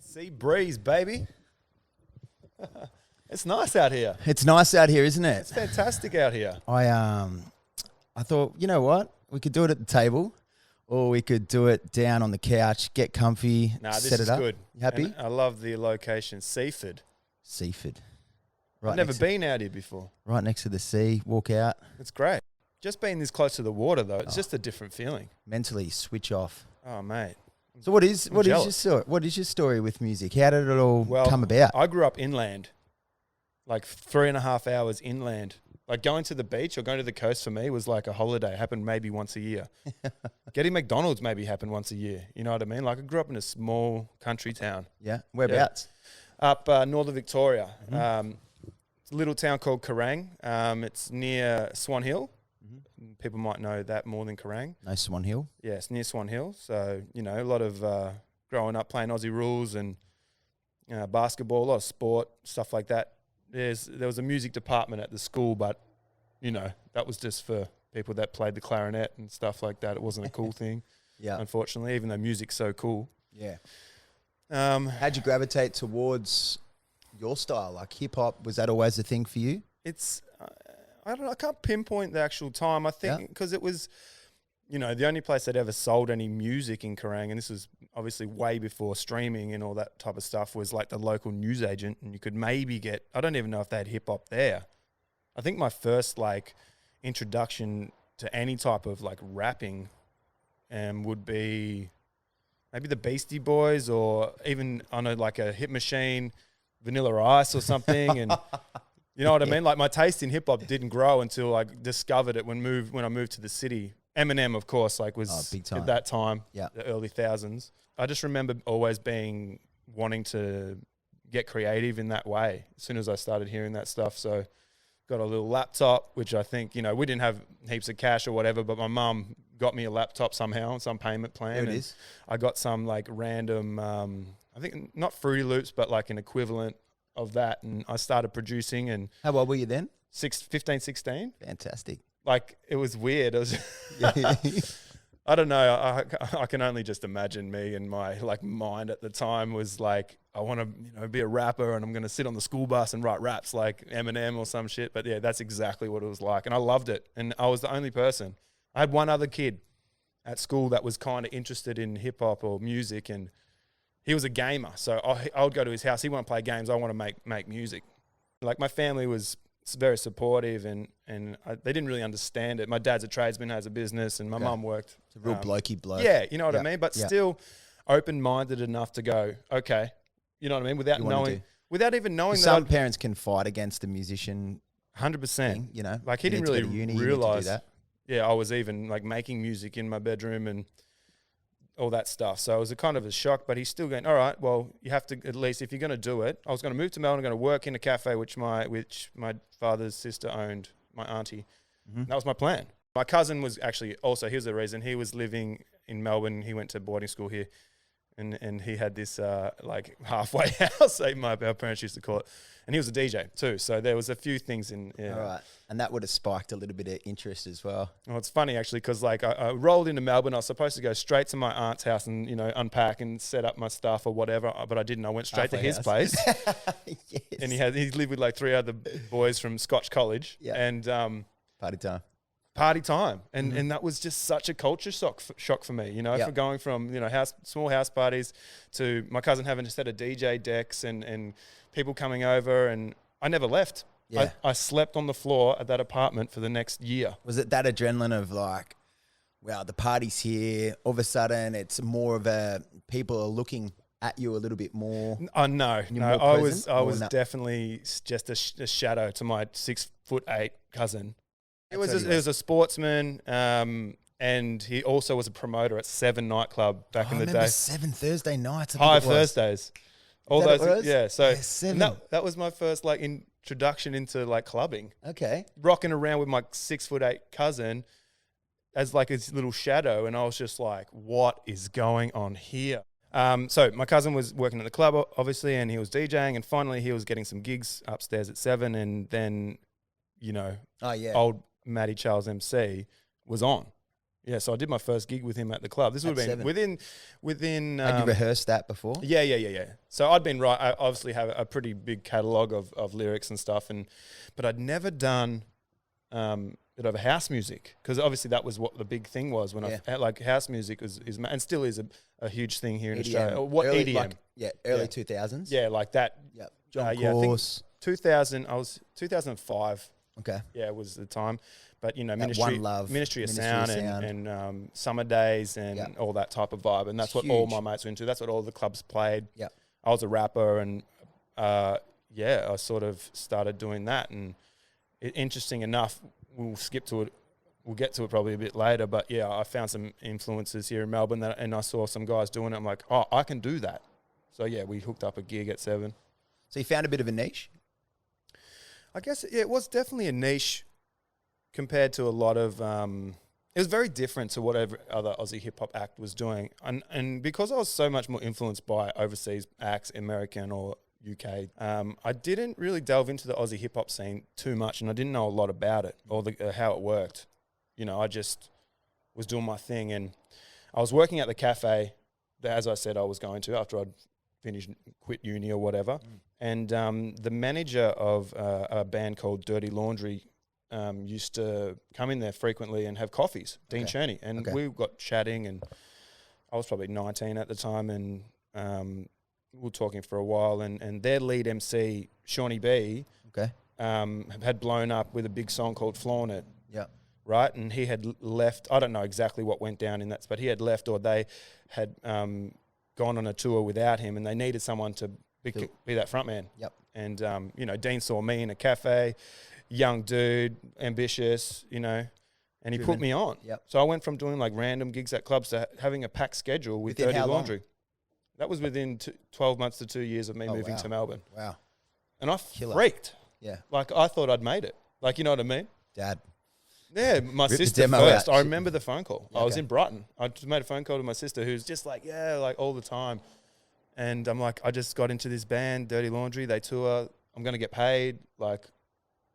Sea breeze, baby. It's nice out here. It's nice out here, isn't it? It's fantastic out here. I thought, you know what? We could do it at the table, or we could do it down on the couch, get comfy, Nah, this set is it up. good. You happy? And I love the location, Seaford. Seaford. I've never been out here before. Right next to the sea, walk out. It's great. Just being this close to the water, though, it's just a different feeling. Mentally switch off. Oh, mate. So what is your jealous. story? What is your story with music? How did it all Well, come about? I grew up inland, like 3.5 hours inland. Like going to the beach or going to the coast for me was like a holiday. It happened maybe once a year. Getting McDonald's maybe happened once a year. You know what I mean? Like I grew up in a small country town. Yeah. Whereabouts? Up northern Victoria. It's a little town called Kerrang. It's near Swan Hill. People might know that more than Kerrang. No, Swan Hill. Yeah, it's near Swan Hill. So, you know, a lot of growing up playing Aussie rules and basketball, a lot of sport, stuff like that. There was a music department at the school, but, you know, that was just for people that played the clarinet and stuff like that. It wasn't a cool thing, unfortunately, even though music's so cool. Yeah. How'd you gravitate towards your style? Like hip-hop, was that always a thing for you? It's... I don't know. I can't pinpoint the actual time. I think because it was, you know, the only place that ever sold any music in Kerrang, and this was obviously way before streaming and all that type of stuff, was like the local newsagent, and you could maybe get. I don't even know if they had hip hop there. I think my first like introduction to any type of like rapping, would be maybe the Beastie Boys, or even on like a Hit Machine, Vanilla Ice or something, and. You know what I mean? Like my taste in hip hop didn't grow until I discovered it when I moved to the city. Eminem, of course, like was big time. at that time, Yeah. the early thousands. I just remember always wanting to get creative in that way as soon as I started hearing that stuff. So got a little laptop, which I think, you know, we didn't have heaps of cash or whatever, but my mum got me a laptop somehow, some payment plan. There it is. I got some like random, I think not Fruity Loops, but like an equivalent of that, and I started producing. And How old were you then? 15, 16. Fantastic. Like it was weird. It was I don't know. I can only just imagine me, and my like mind at the time was like, I want to be a rapper, and I'm going to sit on the school bus and write raps like Eminem or some shit. But yeah, that's exactly what it was like, and I loved it. And I was the only person. I had one other kid at school that was kind of interested in hip hop or music, and he was a gamer, so I would go to his house. He wanted to play games. I want to make music. Like my family was very supportive, and they didn't really understand it. My dad's a tradesman, has a business, and my mum worked. It's a real blokey bloke. Yeah, you know what I mean? But still open-minded enough to go, okay, you know what I mean? Without even knowing that. Some parents can fight against a musician 100%. You know? Like he You didn't need to really go to uni, you need to do realize. that. Yeah, I was even like making music in my bedroom and all that stuff. So it was a kind of a shock, but he's still going, all right, well, you have to, at least if you're going to do it. I was going to move to Melbourne, I'm going to work in a cafe which my father's sister owned, my auntie. That was my plan. My cousin was actually also, here's the reason, he was living in Melbourne. He went to boarding school here, and he had this like halfway house, our parents used to call it. And he was a DJ too. So there was a few things in. Yeah. All right. And that would have spiked a little bit of interest as well. Well, it's funny actually, because like I rolled into Melbourne. I was supposed to go straight to my aunt's house and, you know, unpack and set up my stuff or whatever, but I didn't. I went straight to his place. Yes. And he lived with like 3 other boys from Scotch College. Yeah. And Party time. And that was just such a culture shock for me, you know, for going from, you know, small house parties to my cousin having a set of DJ decks and people coming over, and I never left. Yeah. I slept on the floor at that apartment for the next year. Was it that adrenaline of like, wow, the party's here, all of a sudden it's more of a, people are looking at you a little bit more? No. I was definitely just a shadow to my 6'8" cousin. He was a sportsman, and he also was a promoter at 7 nightclub back in the day. 7 Thursday nights. High Thursdays. All those, yeah. So 7. that was my first like introduction into like clubbing. Okay. Rocking around with my 6'8" cousin as like his little shadow, and I was just like, what is going on here? So my cousin was working at the club, obviously, and he was DJing, and finally he was getting some gigs upstairs at 7, and then, you know, old Matty Charles MC was on. Yeah, so I did my first gig with him at the club. This would have been within. Had you rehearsed that before? Yeah. So I'd been I obviously have a pretty big catalogue of lyrics and stuff, but I'd never done bit of house music, because obviously that was what the big thing was when I like house music is and still is a huge thing here in Australia. What early, EDM? Early 2000s. Yeah, like that. Yep. John I think 2000. I was 2005. Okay. Yeah, was the time. But you know, Ministry of Sound and Summer Days and all that type of vibe, and that's what all my mates were into. That's what all the clubs played. Yeah. I was a rapper, and I sort of started doing that. And interesting enough, we'll skip to it. We'll get to it probably a bit later. But yeah, I found some influences here in Melbourne, and I saw some guys doing it. I'm like, oh, I can do that. So yeah, we hooked up a gig at 7. So you found a bit of a niche? I guess it was definitely a niche compared to a lot of. It was very different to whatever other Aussie hip hop act was doing, and because I was so much more influenced by overseas acts, American or UK, I didn't really delve into the Aussie hip hop scene too much, and I didn't know a lot about it or how it worked. You know, I just was doing my thing, and I was working at the cafe that, as I said, I was going to after I'd finished, quit uni or whatever. And the manager of a band called Dirty Laundry used to come in there frequently and have coffees, Dean Seany. And we got chatting, and I was probably 19 at the time, and we were talking for a while, and their lead MC, Seany B, had blown up with a big song called Flaunt It. Yeah. Right? And he had left, I don't know exactly what went down in that, but he had left, or they had gone on a tour without him, and they needed someone to be that front man. Yep. And, you know, Dean saw me in a cafe, young dude, ambitious, you know, and he put me on. Yep. So I went from doing like random gigs at clubs to having a packed schedule with Dirty Laundry. That was within 12 months to 2 years of me moving to Melbourne. Wow. And I freaked. Yeah. Like, I thought I'd made it. Like, you know what I mean? Dad. Yeah, my sister first. I remember the phone call. I was in Brighton. I just made a phone call to my sister, who's just like, like all the time. And I'm like, I just got into this band, Dirty Laundry. They tour. I'm going to get paid. Like,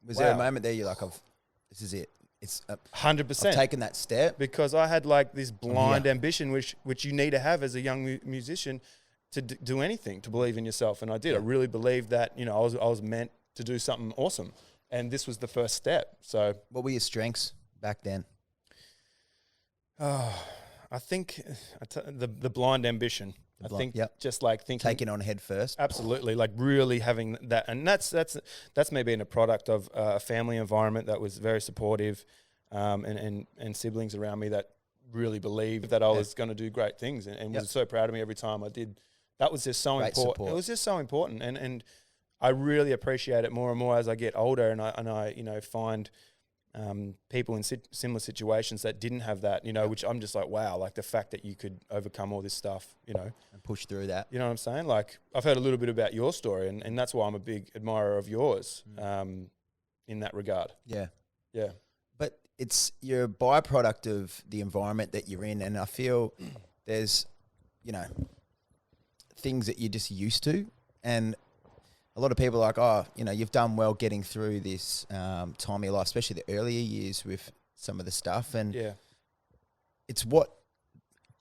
was there a moment there you're like, this is it? It's 100%. I've taken that step, because I had like this blind ambition, which you need to have as a young musician to do anything, to believe in yourself. And I did. I really believed that, you know, I was meant to do something awesome. And this was the first step. So, what were your strengths back then? I think the blind ambition. Just like thinking, taking on head first. Absolutely, like really having that, and that's me being a product of a family environment that was very supportive, and siblings around me that really believed that I was going to do great things, and was so proud of me every time I did. That was just so important. Support. It was just so important, and I really appreciate it more and more as I get older, and I you know, find people in similar situations that didn't have that, you know, which I'm just like, wow, like the fact that you could overcome all this stuff, you know. And push through that. You know what I'm saying? Like, I've heard a little bit about your story, and that's why I'm a big admirer of yours in that regard. Yeah. Yeah. But you're a byproduct of the environment that you're in, and I feel there's, you know, things that you're just used to, and a lot of people are like, oh, you know, you've done well getting through this time of your life, especially the earlier years with some of the stuff. And it's what,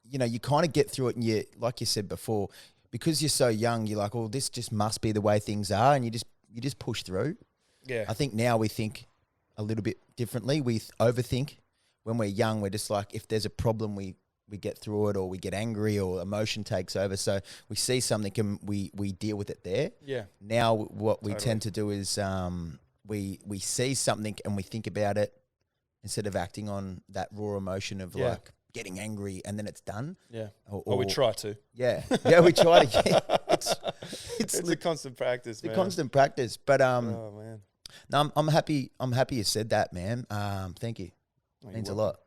you know, you kind of get through it, and you, like you said before, because you're so young, you're like, oh, this just must be the way things are, and you just push through. Yeah. I think now we think a little bit differently. We overthink. When we're young, we're just like, if there's a problem, we get through it, or we get angry, or emotion takes over. So we see something and we deal with it there. Yeah. Now what we tend to do is we see something and we think about it instead of acting on that raw emotion of like getting angry, and then it's done. Yeah. Or we try to. Yeah. Yeah, we try to. It's a constant practice, man. It's a constant practice. But oh, man. No, I'm happy you said that, man. Thank you. Means a lot.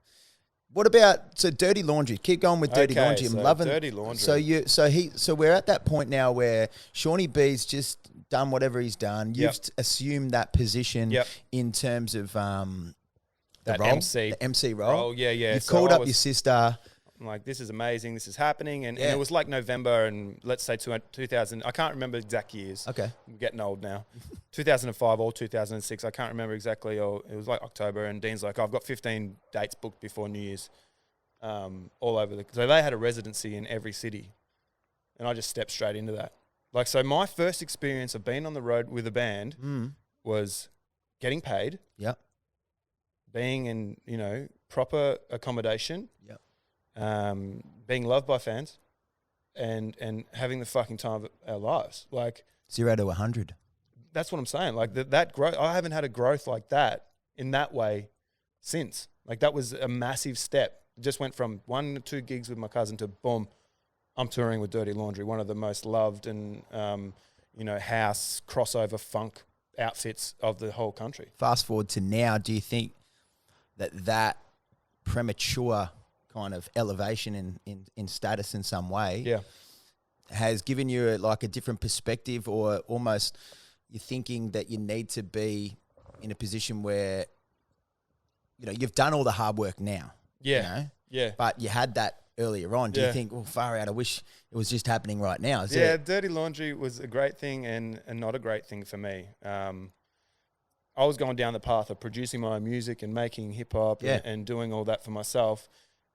What about Dirty Laundry? Keep going with Dirty Laundry. I'm loving Dirty Laundry. So we're at that point now where Seany B's just done whatever he's done. You've assumed that position in terms of the role, the MC role. Oh yeah. You've called up your sister. I'm like, this is amazing. This is happening, and it was like November, and let's say 2000. I can't remember exact years. Okay, I'm getting old now. 2005 or 2006. I can't remember exactly. Or it was like October, and Dean's like, I've got 15 dates booked before New Year's. all over so they had a residency in every city, and I just stepped straight into that. Like, so my first experience of being on the road with a band was getting paid. Yep. Being in, proper accommodation. Yep. Being loved by fans, and having the fucking time of our lives. Like 0 to 100. That's what I'm saying. Like that growth, I haven't had a growth like that in that way since. Like, that was a massive step. It just went from 1 to 2 gigs with my cousin to boom, I'm touring with Dirty Laundry, one of the most loved and house crossover funk outfits of the whole country. Fast forward to now, do you think that premature kind of elevation in status in some way has given you like a different perspective, or almost you're thinking that you need to be in a position where, you've done all the hard work now. Yeah. Yeah. But you had that earlier on. Do you think, well, far out, I wish it was just happening right now? Dirty Laundry was a great thing and not a great thing for me. I was going down the path of producing my own music and making hip-hop and doing all that for myself.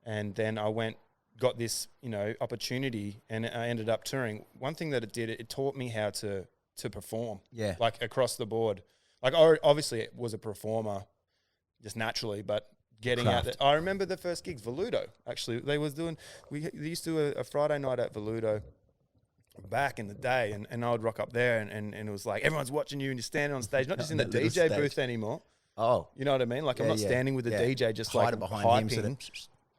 And then I got this, opportunity, and I ended up touring. One thing that it did, it taught me how to perform. Yeah. Like, across the board. Like, I obviously was a performer just naturally, but getting out there. I remember the first gigs, Veludo, actually. They used to do a Friday night at Veludo back in the day, and I would rock up there, and it was like, everyone's watching you and you're standing on stage, not just in the DJ booth anymore. Oh. You know what I mean? Like, I'm not standing with the DJ just hiding like behind hyping. him.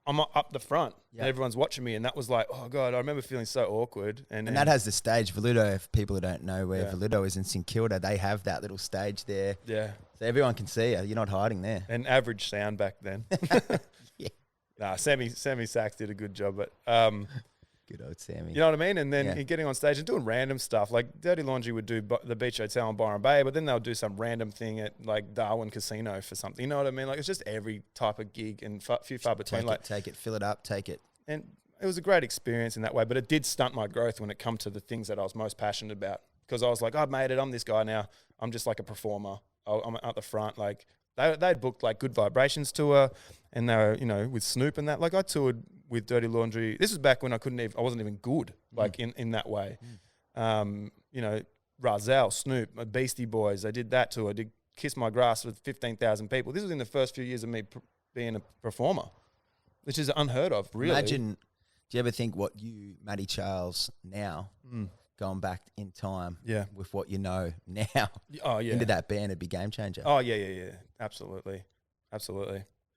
I'm up the front, and everyone's watching me, and that was like, oh God, I remember feeling so awkward. And that has the stage. Veludo, if people who don't know where Veludo is in St Kilda, they have that little stage there. Yeah. So everyone can see you. You're not hiding there. And average sound back then. Nah, Sammy Sachs did a good job, but good old Sammy. You know what I mean? And then getting on stage and doing random stuff. Like, Dirty Laundry would do the Beach Hotel in Byron Bay, but then they'll do some random thing at like Darwin Casino for something. You know what I mean? Like, it's just every type of gig and few far between. Take it, fill it up, take it. And it was a great experience in that way, but it did stunt my growth when it come to the things that I was most passionate about. Because I was like, I've made it. I'm this guy now. I'm just like a performer. I'm at the front. Like, they'd booked like Good Vibrations tour, and they were, with Snoop and that. Like, I toured with Dirty Laundry. This was back when I wasn't even good, like in that way. Razelle, Snoop, Beastie Boys, I did that tour. I did Kiss My Grass with 15,000 people. This was in the first few years of me being a performer, which is unheard of, really. Imagine, do you ever think what Matty Charles now, going back in time with what you know now into that band, it'd be game changer? Oh, yeah. Absolutely.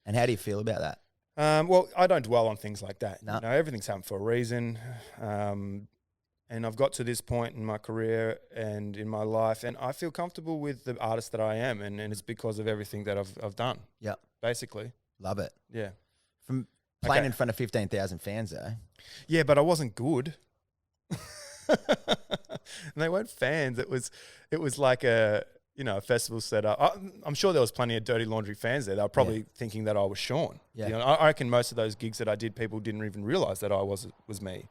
And how do you feel about that? Well, I don't dwell on things like that. No. Everything's happened for a reason. And I've got to this point in my career and in my life, and I feel comfortable with the artist that I am, and it's because of everything that I've done. Yeah. Basically. Love it. Yeah. From playing in front of 15,000 fans, though. Yeah, but I wasn't good. And they weren't fans. It was like a festival set up. I'm sure there was plenty of Dirty Laundry fans there. They were probably thinking that I was Sean. Yeah. I reckon most of those gigs that I did, people didn't even realize that I was me.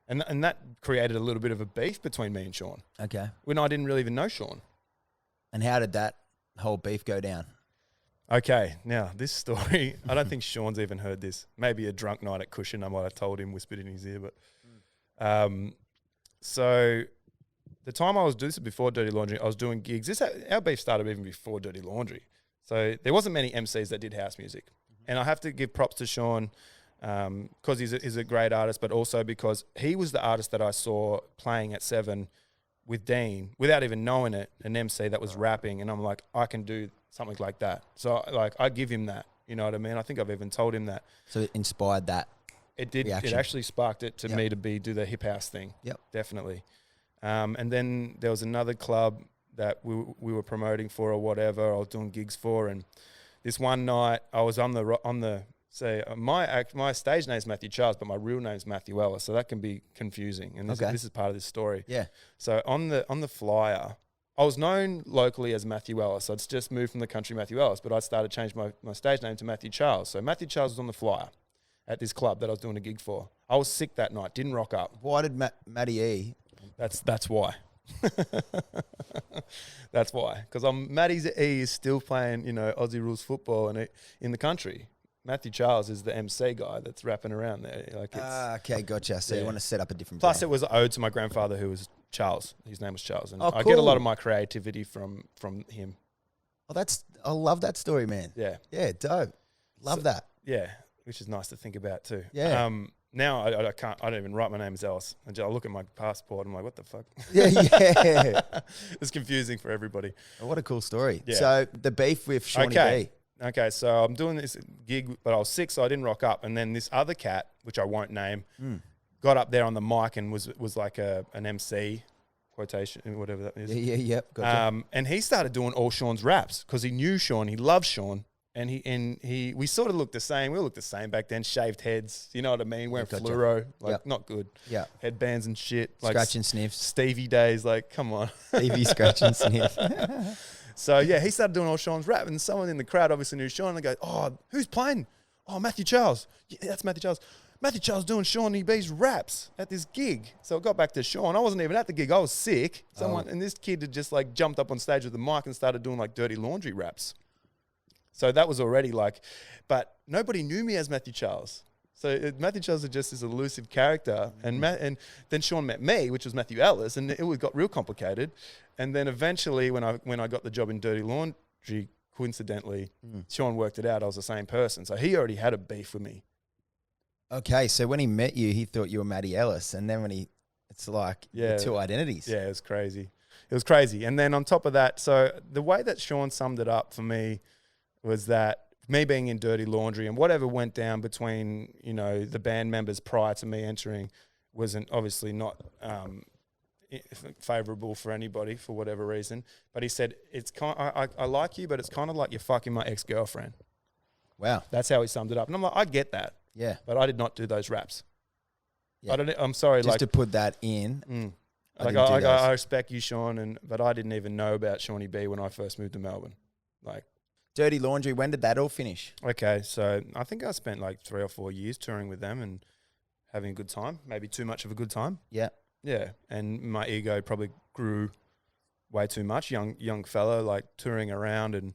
And that created a little bit of a beef between me and Sean. Okay. When I didn't really even know Sean. And how did that whole beef go down? Okay, now this story, I don't think Sean's even heard this. Maybe a drunk night at Cushion, I might have told him, whispered in his ear. But so the time this is before Dirty Laundry, I was doing gigs. Our beef started even before Dirty Laundry. So there wasn't many MCs that did house music. And I have to give props to Sean because he's a great artist, but also because he was the artist that I saw playing at 7 with Dean without even knowing it, an MC that was rapping. And I'm like, I can do something like that. So I give him that. You know what I mean? I think I've even told him that. So it inspired that. It did. Reaction. It actually sparked it to me to do the hip house thing. Yep. Definitely. And then there was another club that we were promoting for or whatever. I was doing gigs for, and this one night I was on the my stage name's Matthew Charles, but my real name's Matthew Ellis, so that can be confusing. And this is part of this story. Yeah. So on the flyer, I was known locally as Matthew Ellis. I'd just moved from the country, Matthew Ellis, but I started to change my stage name to Matthew Charles. So Matthew Charles was on the flyer at this club that I was doing a gig for. I was sick that night, didn't rock up. Why did Matty E? That's why. That's why. Because Matty's E is still playing, Aussie rules football in the country. Matthew Charles is the MC guy that's rapping around there. Like it's, okay, gotcha. So you want to set up a different plus brand. it was owed to my grandfather who was Charles. His name was Charles. And Oh, I get a lot cool. of my creativity from him. Oh, I love that story, man. Yeah. Yeah, dope. Love that. Yeah, which is nice to think about too. Yeah. Now I don't even write my name as Ellis. I look at my passport. I'm like, what the fuck? Yeah. It's confusing for everybody. Oh, what a cool story. Yeah. So the beef with Seany B. Okay, so I'm doing this gig, but I was sick, so I didn't rock up. And then this other cat, which I won't name, got up there on the mic and was like an MC quotation, whatever that is. Yeah. Gotcha. And he started doing all Sean's raps because he knew Sean, he loved Sean. And we sort of looked the same. We all looked the same back then. Shaved heads, you know what I mean? Wearing fluoro, not good. Yeah. Headbands and shit. Like Scratch and sniffs. Stevie days, like come on. Stevie scratch and sniff. So yeah, he started doing all Sean's rap, and someone in the crowd obviously knew Sean. And they go, "Oh, who's playing? Oh, Matthew Charles. Yeah, that's Matthew Charles. Matthew Charles doing Seany B's raps at this gig." So it got back to Sean. I wasn't even at the gig. I was sick. And this kid had just like jumped up on stage with the mic and started doing like dirty laundry raps. So that was already like, but nobody knew me as Matthew Charles. So Matthew Charles was just this elusive character, and then Sean met me, which was Matthew Ellis, and it got real complicated. And then eventually, when I got the job in Dirty Laundry, coincidentally, Sean worked it out. I was the same person, so he already had a beef with me. Okay, so when he met you, he thought you were Matty Ellis, and then it's like the two identities. Yeah, it was crazy. It was crazy. And then on top of that, so the way that Sean summed it up for me was that me being in Dirty Laundry and whatever went down between, the band members prior to me entering wasn't obviously not favorable for anybody for whatever reason. But he said, I like you, but it's kind of like you're fucking my ex-girlfriend. Wow. That's how he summed it up. And I'm like, I get that. Yeah. But I did not do those raps. Yeah. I'm sorry. Just to put that in. I respect you, Sean, but I didn't even know about Seany B when I first moved to Melbourne. Like, Dirty Laundry, when did that all finish? Okay, so I think I spent like 3 or 4 years touring with them and having a good time, maybe too much of a good time. Yeah. Yeah, and my ego probably grew way too much. Young fella, like touring around and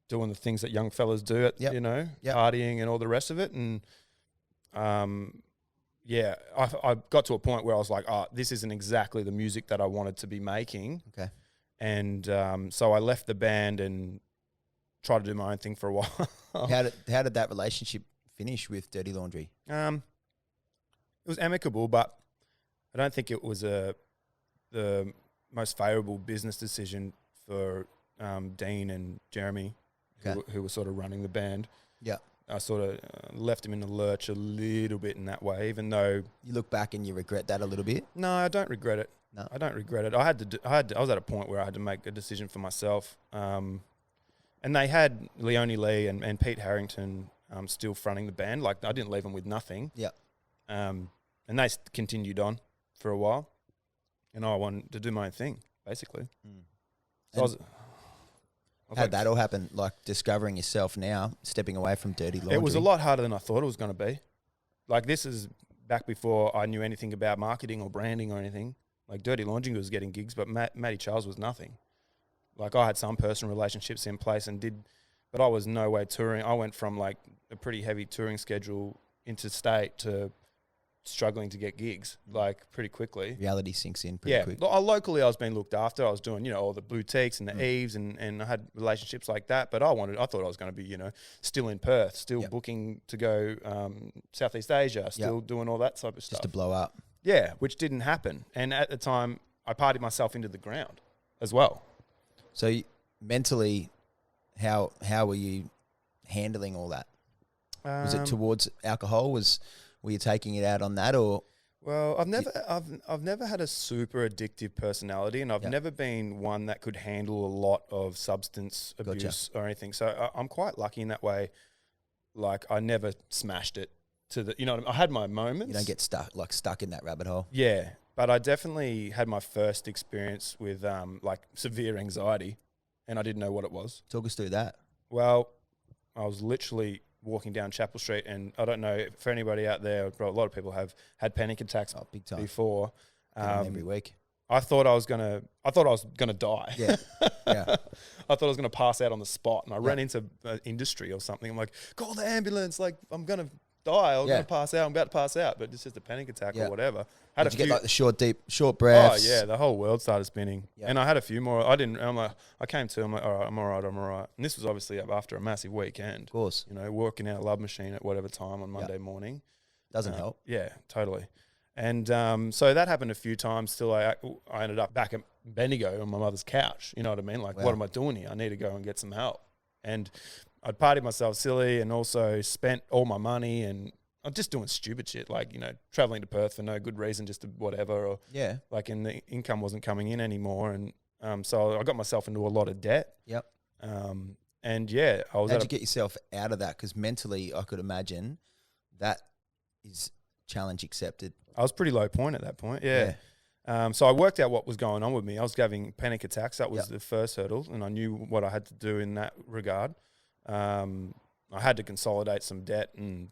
doing the things that young fellas do, partying and all the rest of it. And I got to a point where I was like, this isn't exactly the music that I wanted to be making. Okay. And so I left the band and tried to do my own thing for a while. How did that relationship finish with Dirty Laundry? It was amicable, but I don't think it was the most favourable business decision for Dean and Jeremy, who were sort of running the band. Yeah. I sort of left him in the lurch a little bit in that way, even though... You look back and you regret that a little bit? No, I don't regret it. No. I don't regret it. I was at a point where I had to make a decision for myself. And they had Leone Lee and Pete Harrington still fronting the band. Like, I didn't leave them with nothing. Yeah. And they continued on for a while. And I wanted to do my own thing, basically. So how'd that all happen? Like, discovering yourself now, stepping away from Dirty Laundry? It was a lot harder than I thought it was going to be. Like, this is back before I knew anything about marketing or branding or anything. Like, Dirty Laundry was getting gigs, but Matty Charles was nothing. Like, I had some personal relationships in place but I was no way touring. I went from like a pretty heavy touring schedule interstate to struggling to get gigs, like pretty quickly. Reality sinks in pretty quick. Locally I was being looked after. I was doing, all the boutiques and the eves and I had relationships like that. But I thought I was going to be, still in Perth, still booking to go Southeast Asia, still doing all that type of stuff. Just to blow up. Yeah, which didn't happen. And at the time, I partied myself into the ground as well. So mentally, how were you handling all that? Was it towards alcohol? Were you taking it out on that, or? Well, I've never had a super addictive personality, and I've never been one that could handle a lot of substance abuse or anything. So I'm quite lucky in that way. Like, I never smashed it to the, I had my moments. You don't get stuck in that rabbit hole. Yeah, but I definitely had my first experience with like severe anxiety, and I didn't know what it was. Talk us through that. Well, I was literally walking down Chapel Street, and I don't know for anybody out there, a lot of people have had panic attacks big time. before. Every week. I thought I was gonna die. Yeah. Yeah. I thought I was gonna pass out on the spot, and I ran into industry or something. I'm like, call the ambulance! Like I'm gonna die. I'm gonna pass out. I'm about to pass out, but it's just a panic attack or whatever. Did you get like the short breaths? Oh yeah, the whole world started spinning, and I had a few more. I'm like, I came to. I'm like, all right, I'm all right. And this was obviously after a massive weekend. Of course. You know, working out Love Machine at whatever time on Monday morning. Doesn't help. Yeah, totally. And so that happened a few times. Still, I ended up back at Bendigo on my mother's couch. You know what I mean? Like, what am I doing here? I need to go and get some help. And I'd partied myself silly, and also spent all my money, and I'm just doing stupid shit, like, you know, traveling to Perth for no good reason, just to whatever, or like, and the income wasn't coming in anymore, and so I got myself into a lot of debt. Yep. And yeah, I was. How'd you get yourself out of that? Because mentally, I could imagine that is challenge accepted. I was pretty low point at that point. Yeah. So I worked out what was going on with me. I was having panic attacks. That was the first hurdle, and I knew what I had to do in that regard. I had to consolidate some debt and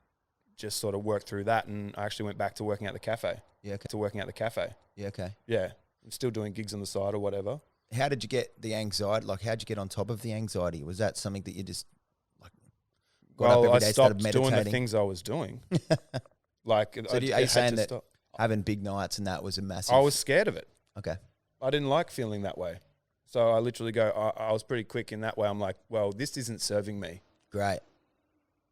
just sort of work through that, and I actually went back to working at the cafe. Yeah, okay. To working at the cafe. Yeah, okay. Yeah, I'm still doing gigs on the side or whatever. How did you get the anxiety? Like, how'd you get on top of the anxiety? Was that something that you just like got up every day, started meditating? Doing the things I was doing. Like, so are you saying that having big nights and that was a massive? I was scared of it. Okay. I didn't like feeling that way, so I literally I was pretty quick in that way. I'm like, well, this isn't serving me. Great.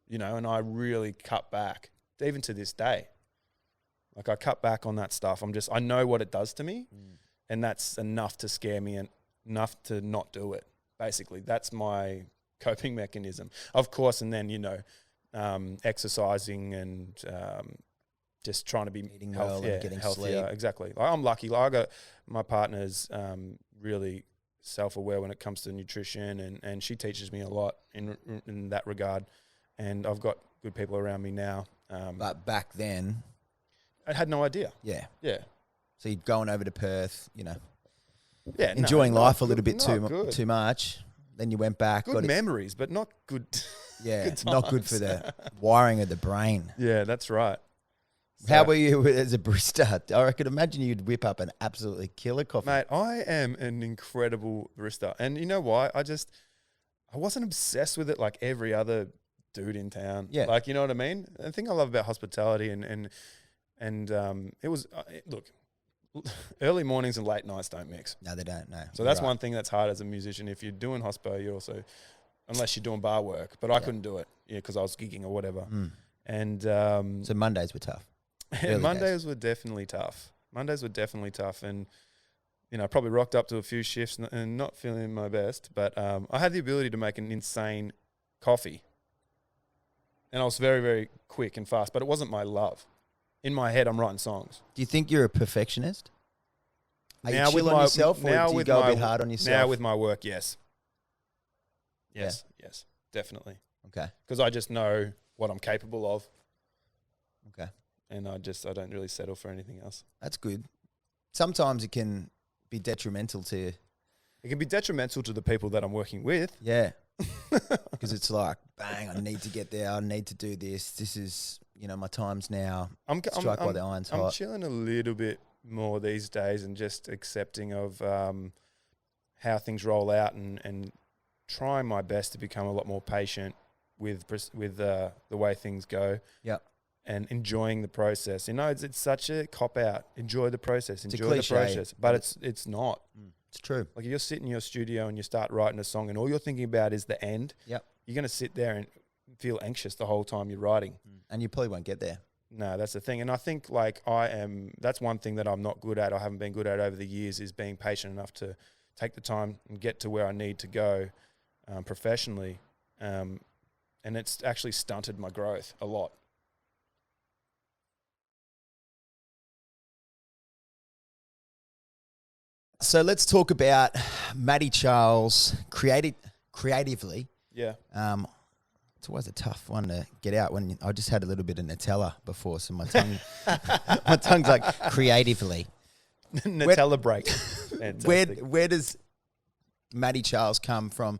You know, and I really cut back, even to this day. Like, I cut back on that stuff. I know what it does to me, and that's enough to scare me and enough to not do it. Basically, that's my coping mechanism. Of course, and then, you know, exercising and just trying to be eating well and getting healthier. sleep. Exactly. Like, I'm lucky. Like, I got my partner's really self-aware when it comes to nutrition, and she teaches me a lot in that regard. And I've got good people around me now. But back then, I had no idea. Yeah. Yeah. So you're going over to Perth, you know, enjoying life a little bit too much. Then you went back. Good memories, but not good. Yeah, not good for the wiring of the brain. Yeah, that's right. So, how were you as a barista? I could imagine you'd whip up an absolutely killer coffee. Mate, I am an incredible barista. And you know why? I wasn't obsessed with it like every other dude in town. Yeah. Like, you know what I mean? The thing I love about hospitality and it was, look, early mornings and late nights don't mix. No, they don't, no. So that's one thing that's hard as a musician. If you're doing hospo, you also, unless you're doing bar work, but I couldn't do it, because I was gigging or whatever. And so Mondays were tough. Mondays were definitely tough. And, you know, I probably rocked up to a few shifts and not feeling my best, but I had the ability to make an insane coffee. And I was very, very quick and fast, but it wasn't my love. In my head, I'm writing songs. Do you think you're a perfectionist? Are now you chill on yourself, or do you go a bit hard on yourself? Now with my work, yes. Yes, definitely. Okay. Because I just know what I'm capable of. Okay. And I don't really settle for anything else. That's good. Sometimes it can be detrimental to you. It can be detrimental to the people that I'm working with. Yeah. Because it's like, bang, I need to get there. I need to do this. This is, you know, my time's now. Strike while the iron's hot. I'm chilling a little bit more these days and just accepting of how things roll out and trying my best to become a lot more patient with the way things go. Yeah. And enjoying the process. You know, it's such a cop-out. Enjoy the process. Enjoy the cliche, process. But it's not. It's true. Like, if you're sitting in your studio and you start writing a song and all you're thinking about is the end, you're going to sit there and feel anxious the whole time you're writing. And you probably won't get there. No, that's the thing. And I think, like, that's one thing that I'm not good at, I haven't been good at over the years, is being patient enough to take the time and get to where I need to go professionally. And it's actually stunted my growth a lot. So let's talk about Matty Charles creatively. Yeah. It's always a tough one to get out when I just had a little bit of Nutella before, so my tongue's like creatively. Nutella break. Where does Matty Charles come from?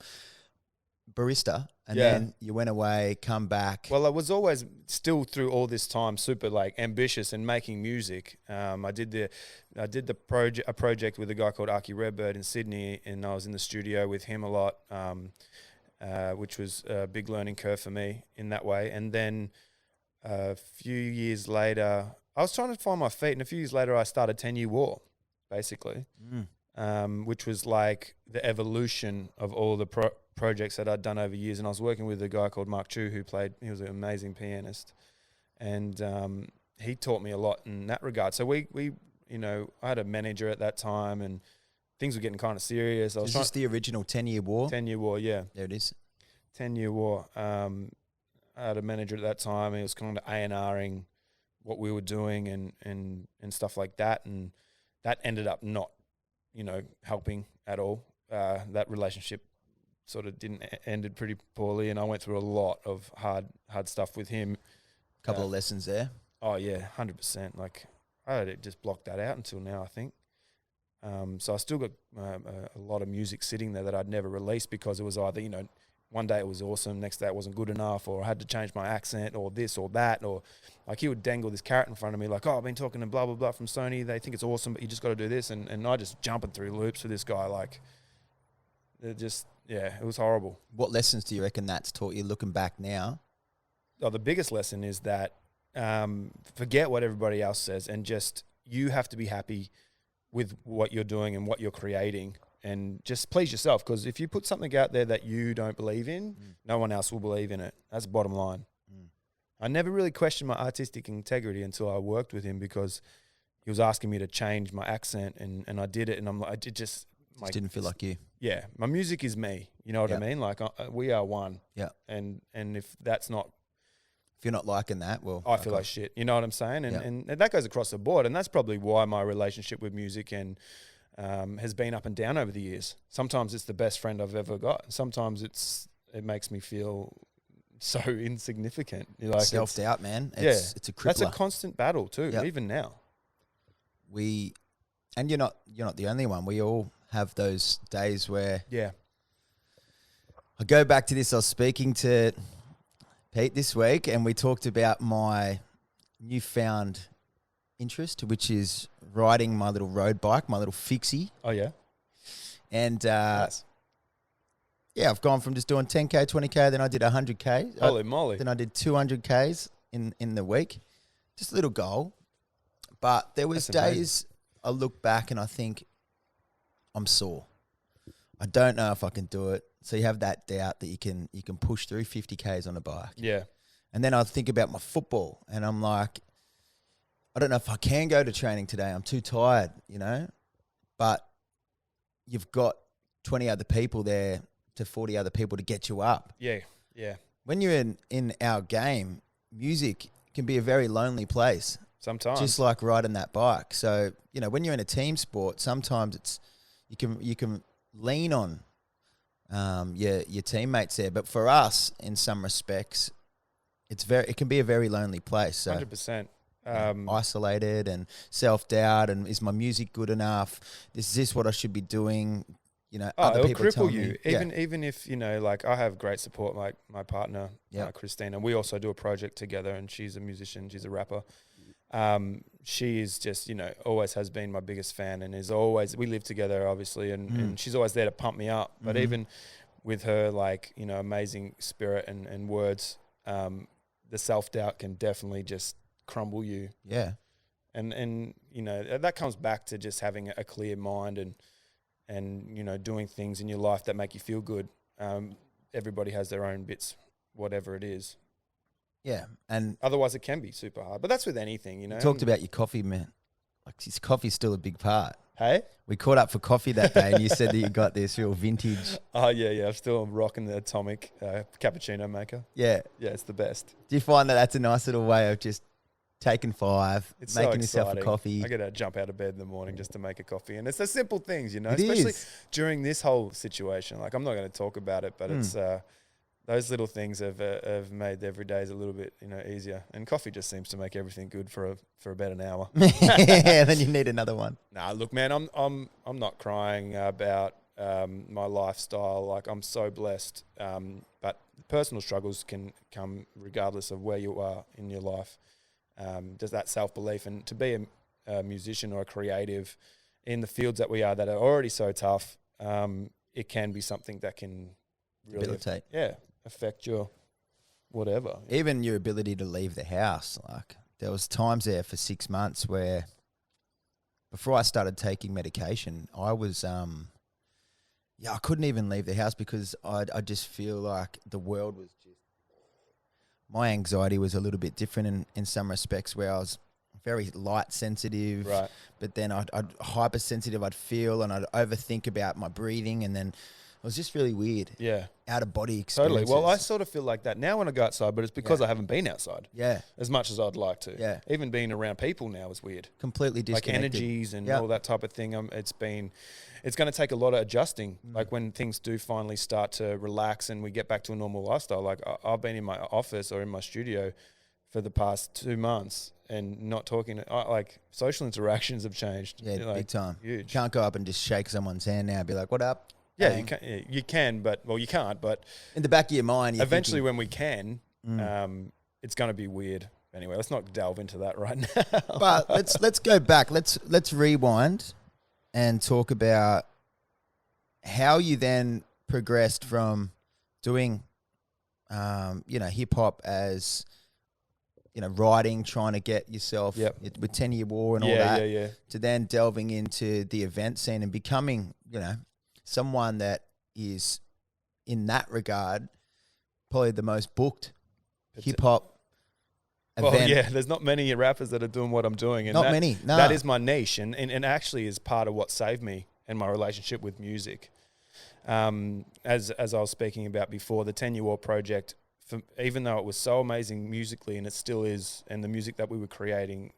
barista, and then you went away, come back. Well, I was always still through all this time super like ambitious and making music. I did a project with a guy called Aki Redbird in Sydney, and I was in the studio with him a lot, which was a big learning curve for me in that way. And then a few years later, I was trying to find my feet, and a few years later, I started 10 Year War, basically, which was like the evolution of all the projects that I'd done over years. And I was working with a guy called Mark Chu, he was an amazing pianist, and he taught me a lot in that regard. So we I had a manager at that time, and things were getting kind of serious. Is this the original 10 Year War? 10 Year War, yeah. There it is. 10 Year War. I had a manager at that time. He was kind of A&Ring what we were doing and stuff like that. And that ended up not, helping at all. That relationship sort of ended pretty poorly, and I went through a lot of hard stuff with him. Couple of lessons there. Oh yeah, 100%. Like I had just blocked that out until now, I think. So I still got a lot of music sitting there that I'd never released because it was either, one day it was awesome, next day it wasn't good enough, or I had to change my accent, or this or that, or like he would dangle this carrot in front of me like, oh, I've been talking to blah, blah, blah from Sony. They think it's awesome, but you just got to do this. And I just jumping through loops with this guy. Like, it was horrible. What lessons do you reckon that's taught you looking back now? Oh, the biggest lesson is that forget what everybody else says, and just you have to be happy with what you're doing and what you're creating, and just please yourself. Because if you put something out there that you don't believe in, no one else will believe in it. That's the bottom line. I never really questioned my artistic integrity until I worked with him, because he was asking me to change my accent, and I did it, and I'm like, it just didn't feel like you. Yeah, my music is me. You know what I mean? Like we are one. Yeah. And if that's not, if you're not liking that, well, I feel like shit. You know what I'm saying? And that goes across the board, and that's probably why my relationship with music has been up and down over the years. Sometimes it's the best friend I've ever got. Sometimes it makes me feel so insignificant. Like self-doubt, man. It's a crippler. That's a constant battle too, even now. And you're not the only one. We all have those days where I go back to this. I was speaking to Pete this week, and we talked about my newfound interest, which is riding my little road bike, my little fixie. Oh yeah. And nice. Yeah, I've gone from just doing 10K, 20K, then I did 100K. Holy moly. Then I did 200Ks in the week. Just a little goal. But there was days I look back and I think I'm sore. I don't know if I can do it. So you have that doubt that you can push through 50Ks on a bike. Yeah. And then I think about my football, and I'm like, I don't know if I can go to training today. I'm too tired, But you've got 20 other people there to 40 other people to get you up. Yeah, yeah. When you're in our game, music can be a very lonely place. Sometimes. Just like riding that bike. So, when you're in a team sport, sometimes it's you can lean on your teammates there. But for us, in some respects, it can be a very lonely place. So 100%. Isolated and self-doubt, and is my music good enough? Is this what I should be doing? Other it'll people cripple you. Me, even if, like I have great support, like my partner, Christina. We also do a project together, and she's a musician, she's a rapper. She is just, always has been my biggest fan, and is always, we live together obviously, and she's always there to pump me up. But even with her, like, amazing spirit and words, the self-doubt can definitely just crumble you. Yeah. And that comes back to just having a clear mind and doing things in your life that make you feel good. Everybody has their own bits, whatever it is. Yeah, and otherwise it can be super hard. But that's with anything, You talked about your coffee, man. Like, his coffee's still a big part. Hey? We caught up for coffee that day, and you said that you got this real vintage. Oh, yeah. I'm still rocking the Atomic cappuccino maker. Yeah. Yeah, it's the best. Do you find that that's a nice little way of just taking 5, it's making yourself a coffee? I got to jump out of bed in the morning just to make a coffee. And it's the simple things, especially during this whole situation. Like, I'm not going to talk about it, but it's those little things have made every day a little bit easier. And coffee just seems to make everything good for about an hour. Yeah, then you need another one. Nah, look, man, I'm not crying about my lifestyle. Like I'm so blessed, but personal struggles can come regardless of where you are in your life. Does that self-belief, and to be a musician or a creative in the fields that we are that are already so tough, it can be something that can really affect your whatever. Even your ability to leave the house. Like there was times there for 6 months where before I started taking medication, I was I couldn't even leave the house because I just feel like the world was just, my anxiety was a little bit different in some respects, where I was very light sensitive, Right. but then I'd hypersensitive, I'd feel, and I'd overthink about my breathing, and then it was just really weird. Yeah. Out of body experiences. Totally. Well, I sort of feel like that now when I go outside, but it's because I haven't been outside. Yeah. As much as I'd like to. Yeah. Even being around people now is weird. Completely disconnected. Like energies and all that type of thing. It's going to take a lot of adjusting. Like when things do finally start to relax and we get back to a normal lifestyle. Like I've been in my office or in my studio for the past 2 months and not talking. Like social interactions have changed. Yeah, like, big time. Huge. You can't go up and just shake someone's hand now and be like, what up? Yeah, you can, but you can't. But in the back of your mind, eventually, when we can, it's going to be weird. Anyway, let's not delve into that right now. But let's go back. Let's rewind and talk about how you then progressed from doing, hip hop as, writing, trying to get yourself with 10 Year War and all that, to then delving into the event scene and becoming, someone that is, in that regard, probably the most booked hip hop event. Well, yeah, there's not many rappers that are doing what I'm doing. And many. No. That is my niche, and actually is part of what saved me and my relationship with music. As I was speaking about before, the 10 Year War project, even though it was so amazing musically, and it still is, and the music that we were creating,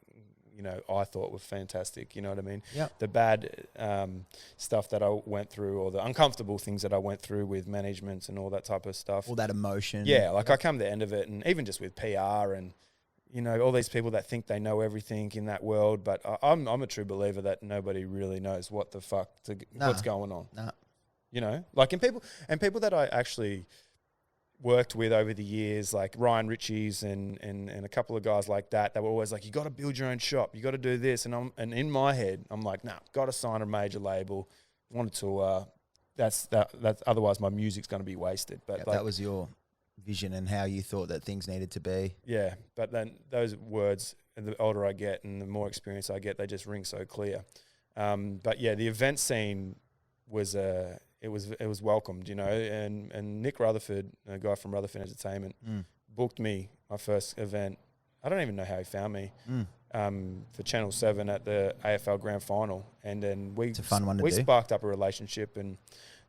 I thought was fantastic. You know what I mean? Yeah. The bad stuff that I went through, or the uncomfortable things that I went through with managements and all that type of stuff. All that emotion. Yeah, like I come to the end of it, and even just with PR and, all these people that think they know everything in that world, but I'm a true believer that nobody really knows what the fuck what's going on. Nah. Like in people that I actually worked with over the years, like Ryan Ritchie's and a couple of guys like that were always like, you got to build your own shop, you got to do this, and in my head I'm like, nah, got to sign a major label, want to tour. That's otherwise my music's going to be wasted. But that was your vision and how you thought that things needed to be. Yeah, but then those words, the older I get and the more experience I get, they just ring so clear. But yeah, the event scene was it was welcomed, and Nick Rutherford, a guy from Rutherford Entertainment, booked me my first event. I don't even know how he found me, for Channel 7 at the AFL Grand Final. And then it's a fun one to do. Sparked up a relationship. And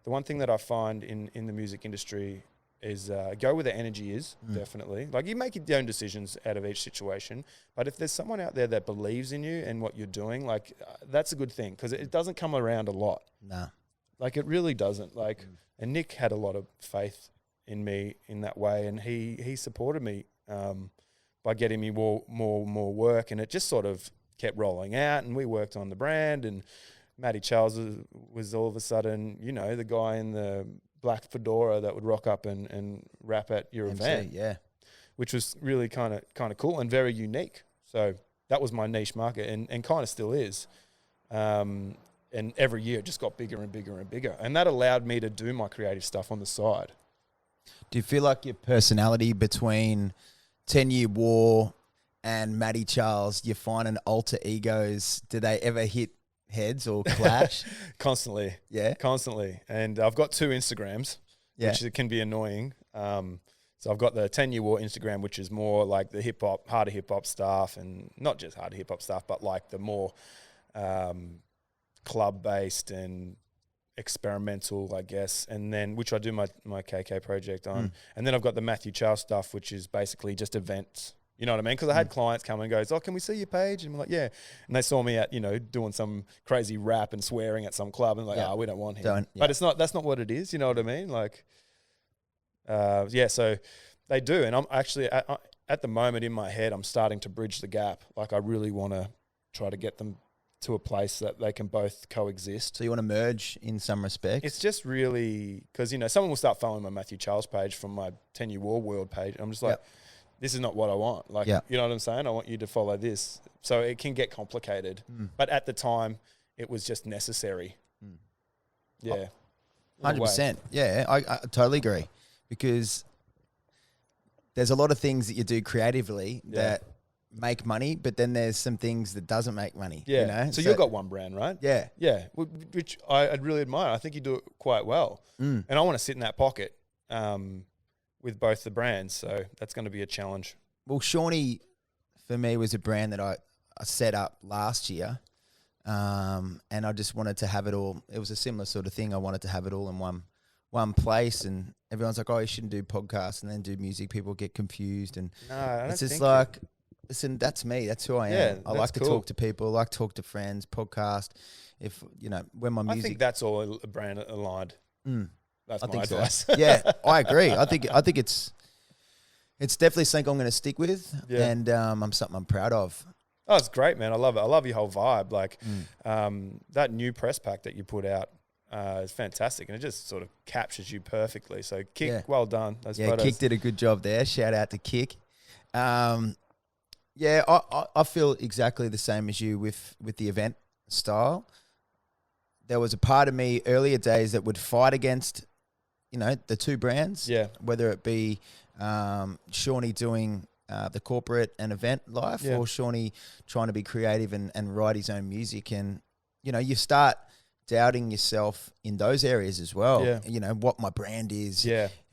the one thing that I find in the music industry is go where the energy is, definitely. Like you make your own decisions out of each situation, but if there's someone out there that believes in you and what you're doing, like that's a good thing, because it doesn't come around a lot. Nah. Like it really doesn't. Like, and Nick had a lot of faith in me in that way, and he supported me by getting me more work, and it just sort of kept rolling out, and we worked on the brand, and Matty Charles was all of a sudden, the guy in the black fedora that would rock up and rap at your event, which was really kind of cool and very unique. So that was my niche market, and kind of still is. And every year it just got bigger and bigger and bigger. And that allowed me to do my creative stuff on the side. Do you feel like your personality between 10 Year War and Matty Charles, you find an alter egos, do they ever hit heads or clash? Constantly. Yeah? Constantly. And I've got 2 Instagrams, which can be annoying. So I've got the 10 Year War Instagram, which is more like the hip-hop, harder hip-hop stuff, and not just harder hip-hop stuff, but like the more club-based and experimental, I guess, and then which I do my KK project on. And then I've got the Matthew Charles stuff, which is basically just events. You know what I mean? Because I had clients come and goes, oh, can we see your page? And I'm like, yeah. And they saw me at, doing some crazy rap and swearing at some club, and like, we don't want him. But that's not what it is. You know what I mean? Like, so they do. And I'm actually, at the moment in my head, I'm starting to bridge the gap. Like I really want to try to get them to a place that they can both coexist. So you want to merge in some respects? It's just really because, you know, someone will start following my Matthew Charles page from my 10-Year War World page. I'm just like, this is not what I want. Like, you know what I'm saying? I want you to follow this. So it can get complicated. But at the time, it was just necessary. Yeah. 100%. Yeah, I totally agree. Because there's a lot of things that you do creatively that make money, but then there's some things that doesn't make money. Yeah. You know? So you've got one brand, right? Yeah. Yeah. Which I'd really admire. I think you do it quite well. And I want to sit in that pocket with both the brands. So that's going to be a challenge. Well, Seany, for me, was a brand that I set up last year. And I just wanted to have it all. It was a similar sort of thing. I wanted to have it all in one place, and everyone's like, "Oh, you shouldn't do podcasts and then do music." People get confused, and it's just like, listen, that's me. That's who I am. Yeah, I like to talk to people. I like to talk to friends. Podcast. If you know when my music, I think that's all a brand aligned. That's my advice. So. Yeah, I agree. I think it's definitely something I'm going to stick with, and something I'm proud of. Oh, it's great, man. I love it. I love your whole vibe. Like that new press pack that you put out is fantastic, and it just sort of captures you perfectly. So, Kick, well done. Those photos. Kick did a good job there. Shout out to Kick. I feel exactly the same as you with the event style. There was a part of me earlier days that would fight against, you know, the two brands. Yeah. Whether it be Seany doing the corporate and event life, or Seany trying to be creative and write his own music. And, you know, you start doubting yourself in those areas as well. Yeah. You know, what my brand is,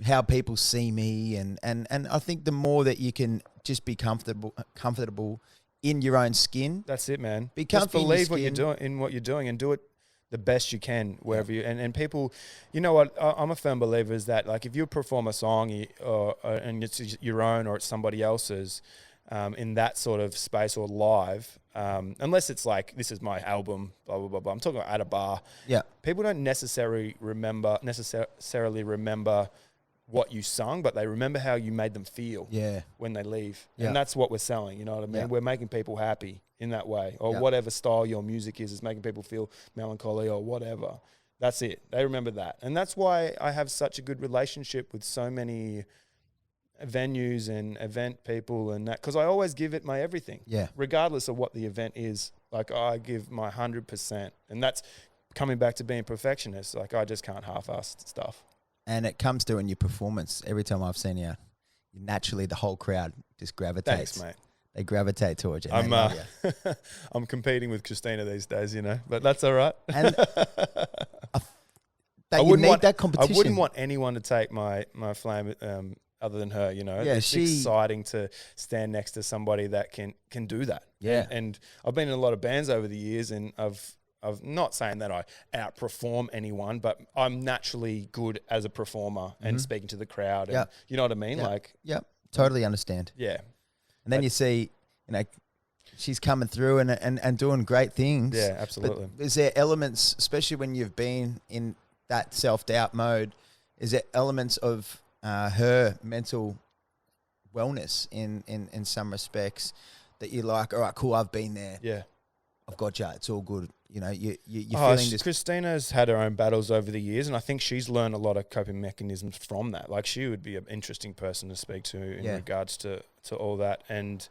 how people see me. And I think the more that you can just be comfortable in your own skin. That's it, man. Just believe what you're doing and do it the best you can wherever you, and people, you know what, I'm a firm believer is that, like, if you perform a song and it's your own or it's somebody else's, in that sort of space or live, unless it's like, this is my album, blah, blah, blah, blah. I'm talking about at a bar. Yeah. People don't necessarily remember what you sung, but they remember how you made them feel when they leave. And that's what we're selling, you know what I mean? Yeah. We're making people happy in that way, or whatever style your music is making people feel melancholy or whatever. That's it. They remember that. And that's why I have such a good relationship with so many venues and event people and that, because I always give it my everything, regardless of what the event is. Like, I give my 100%, and that's coming back to being perfectionist. Like, I just can't half-ass stuff. And it comes through in your performance. Every time I've seen you, naturally the whole crowd just gravitates. Thanks, mate. They gravitate towards you. I'm competing with Christina these days, you know, but that's all right. And I wouldn't want that competition. I wouldn't want anyone to take my flame other than her, you know. Yeah, it's exciting to stand next to somebody that can do that. Yeah. And I've been in a lot of bands over the years, and I've not saying that I outperform anyone, but I'm naturally good as a performer and speaking to the crowd. And you know what I mean? Totally understand. Yeah. And then you see, you know, she's coming through and doing great things. Yeah, absolutely. But is there elements, especially when you've been in that self-doubt mode, is there elements of her mental wellness in some respects that you're like, all right, cool, I've been there. Yeah. I've got you. It's all good. You know, you're feeling this. Christina's had her own battles over the years, and I think she's learned a lot of coping mechanisms from that. Like, she would be an interesting person to speak to in regards to all that. And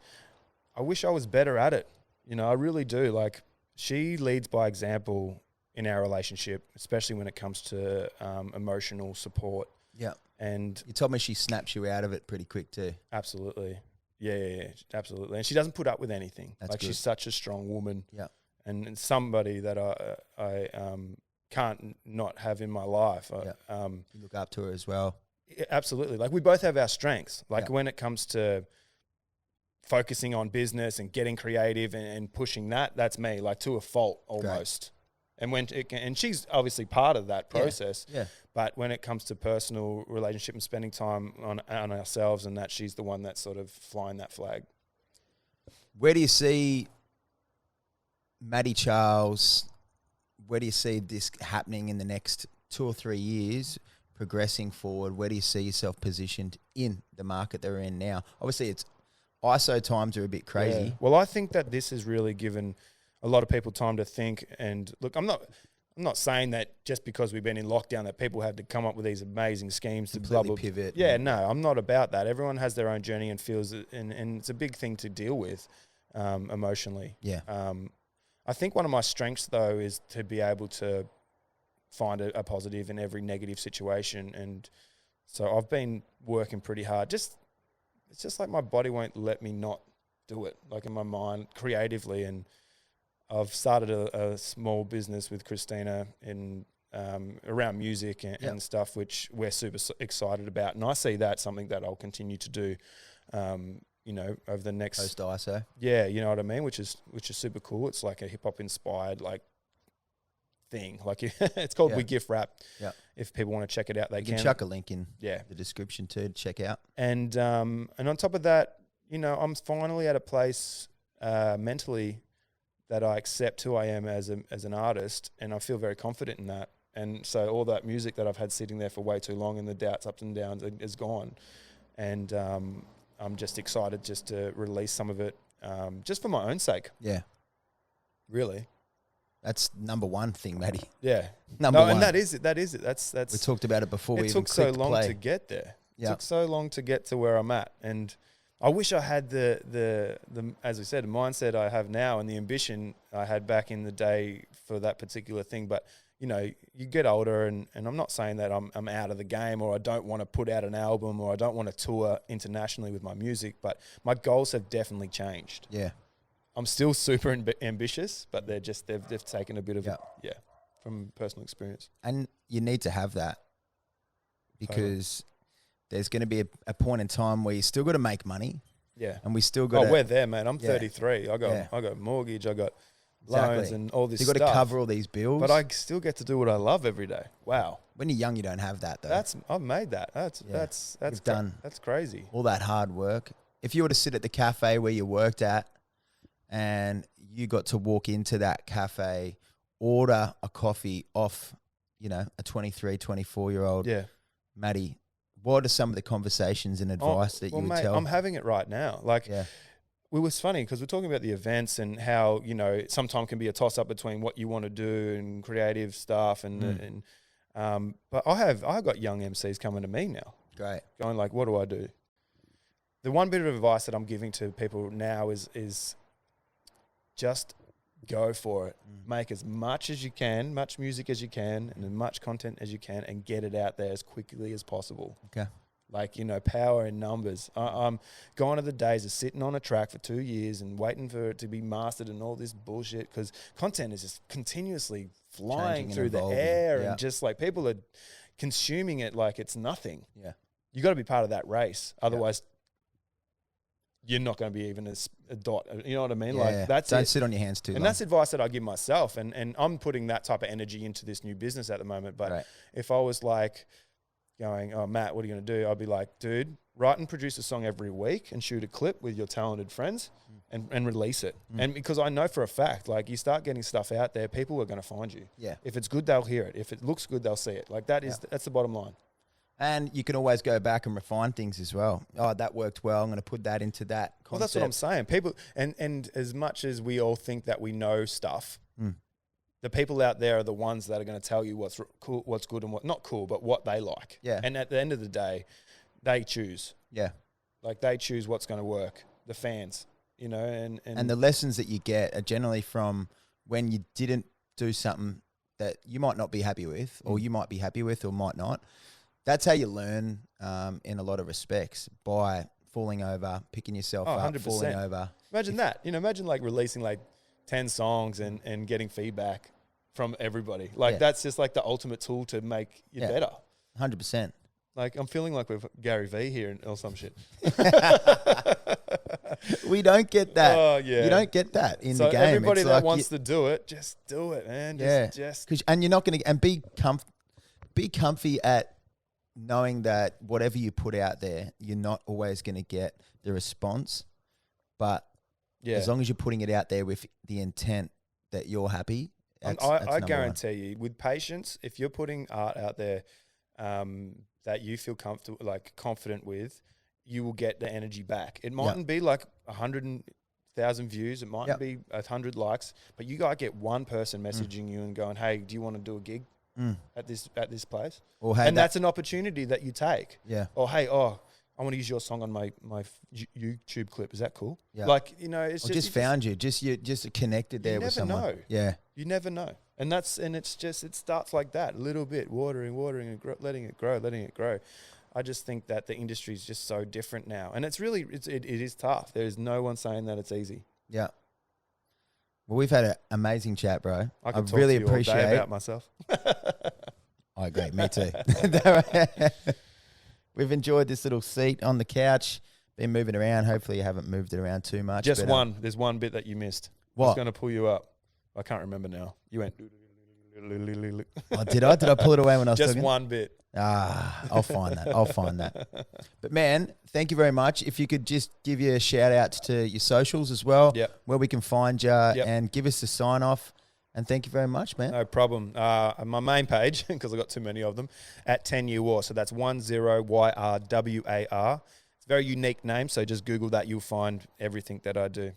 I wish I was better at it. You know, I really do. Like, she leads by example in our relationship, especially when it comes to emotional support. Yeah. And you told me she snaps you out of it pretty quick too. Absolutely. Yeah, absolutely. And she doesn't put up with anything. That's like, good. She's such a strong woman. Yeah. And somebody that I can't not have in my life. You look up to her as well. Absolutely. Like, we both have our strengths. Like, when it comes to focusing on business and getting creative and pushing that's me, like, to a fault almost. Great. And she's obviously part of that process. Yeah. But when it comes to personal relationship and spending time on ourselves and that, she's the one that's sort of flying that flag. Where do you see Matty Charles, where do you see this happening in the next 2 or 3 years, progressing forward? Where do you see yourself positioned in the market that we're in now? Obviously, it's ISO times are a bit crazy. Yeah. Well, I think that this has really given a lot of people time to think. And look, I'm not saying that just because we've been in lockdown that people have to come up with these amazing schemes to completely pivot. Yeah, no, I'm not about that. Everyone has their own journey and feels it, and it's a big thing to deal with emotionally. Yeah. I think one of my strengths though is to be able to find a positive in every negative situation, and so I've been working pretty hard. It's just like my body won't let me not do it, like in my mind creatively. And I've started a small business with Christina in around music and stuff, which we're super excited about. And I see that something that I'll continue to do, over the next post ISO. Yeah, you know what I mean, which is super cool. It's like a hip hop inspired like thing. Like it's called We Gift Rap. Yeah. If people want to check it out, they can chuck a link in the description too to check out. And on top of that, I'm finally at a place mentally that I accept who I am as an artist, and I feel very confident in that. And so all that music that I've had sitting there for way too long, and the doubts, ups and downs, is gone. And I'm just excited just to release some of it, just for my own sake. Yeah, really. That's number one thing, Matty. Yeah, number one. And that is it. That's. We talked about it before. It took so long to get there. It took so long to get to where I'm at, and I wish I had the as we said, the mindset I have now and the ambition I had back in the day for that particular thing. But you get older, and I'm not saying that I'm out of the game, or I don't want to put out an album, or I don't want to tour internationally with my music. But my goals have definitely changed. Yeah. I'm still super ambitious, but they've taken a bit of from personal experience. And you need to have that, because there's going to be a point in time where you still got to make money. Yeah. And we still got we're there, man. I'm 33. I got mortgage, I got loans and all this stuff. You got to cover all these bills. But I still get to do what I love every day. Wow. When you're young, you don't have that though. I've made that. That's done. That's crazy. All that hard work. If you were to sit at the cafe where you worked at, and you got to walk into that cafe, order a coffee off, a 23, 24-year-old Matty, what are some of the conversations and advice that you would tell? I'm having it right now. It was funny because we're talking about the events and how, sometimes can be a toss-up between what you want to do and creative stuff. But I've got young MCs coming to me now. Great. Going like, what do I do? The one bit of advice that I'm giving to people now is just go for it. Make as much as you can, much music as you can, and as much content as you can, and get it out there as quickly as possible. Okay. Power in numbers. I'm gone are the days of sitting on a track for 2 years and waiting for it to be mastered and all this bullshit, because content is just continuously flying through the air and just like people are consuming it like it's nothing. Yeah. You got to be part of that race. Otherwise, you're not going to be even a dot. You know what I mean? Don't sit on your hands too long. And that's advice that I give myself. And I'm putting that type of energy into this new business at the moment. But if I was like going, oh, Matt, what are you going to do? I'd be like, dude, write and produce a song every week and shoot a clip with your talented friends and release it. And because I know for a fact, like you start getting stuff out there, people are going to find you. Yeah. If it's good, they'll hear it. If it looks good, they'll see it. Like that's the bottom line. And you can always go back and refine things as well. Oh, that worked well. I'm going to put that into that concept. Well, that's what I'm saying. People, and as much as we all think that we know stuff, the people out there are the ones that are going to tell you what's cool, what's good, and what not cool, but what they like. Yeah. And at the end of the day, they choose. Yeah. Like they choose what's going to work. The fans, and the lessons that you get are generally from when you didn't do something that you might not be happy with, or you might be happy with, or might not. That's how you learn in a lot of respects, by falling over, picking yourself up, 100%. Falling over. Imagine that. Imagine like releasing like 10 songs and getting feedback from everybody. Like that's just like the ultimate tool to make you better. 100%. Like I'm feeling like we've Gary V here or some shit. We don't get that. Oh, yeah. You don't get that in the game. Everybody that wants to do it, just do it, man. And you're not going to, and be comfy at knowing that whatever you put out there, you're not always going to get the response. But as long as you're putting it out there with the intent that you're happy, I guarantee you, with patience, if you're putting art out there that you feel comfortable, like confident with, you will get the energy back. It mightn't be like 100 1,000 views. It mightn't be 100 likes, but you gotta get one person messaging you and going, "Hey, do you want to do a gig at this place?" Or hey, that's an opportunity that you take. Yeah. Or hey, I want to use your song on my YouTube clip. Is that cool? Yeah. Like, it's just found you. Just connected there with someone. You never know. Yeah. You never know. And it starts like that, a little bit, watering and letting it grow. I just think that the industry is just so different now. And it is tough. There is no one saying that it's easy. Yeah. Well, we've had an amazing chat, bro. I could talk really to you appreciate all day about myself. I agree. Me too. We've enjoyed this little seat on the couch. Been moving around. Hopefully you haven't moved it around too much. Just one. There's one bit that you missed. What? I was going to pull you up. I can't remember now. You went. Oh, did I? Did I pull it away when I was just talking? one bit? I'll find that. But man, thank you very much. If you could just give you a shout out to your socials as well, where we can find you and give us a sign off. And thank you very much, man. No problem. My main page, because I've got too many of them, at 10 Year War. So that's 10YRWAR. It's a very unique name. So just Google that. You'll find everything that I do.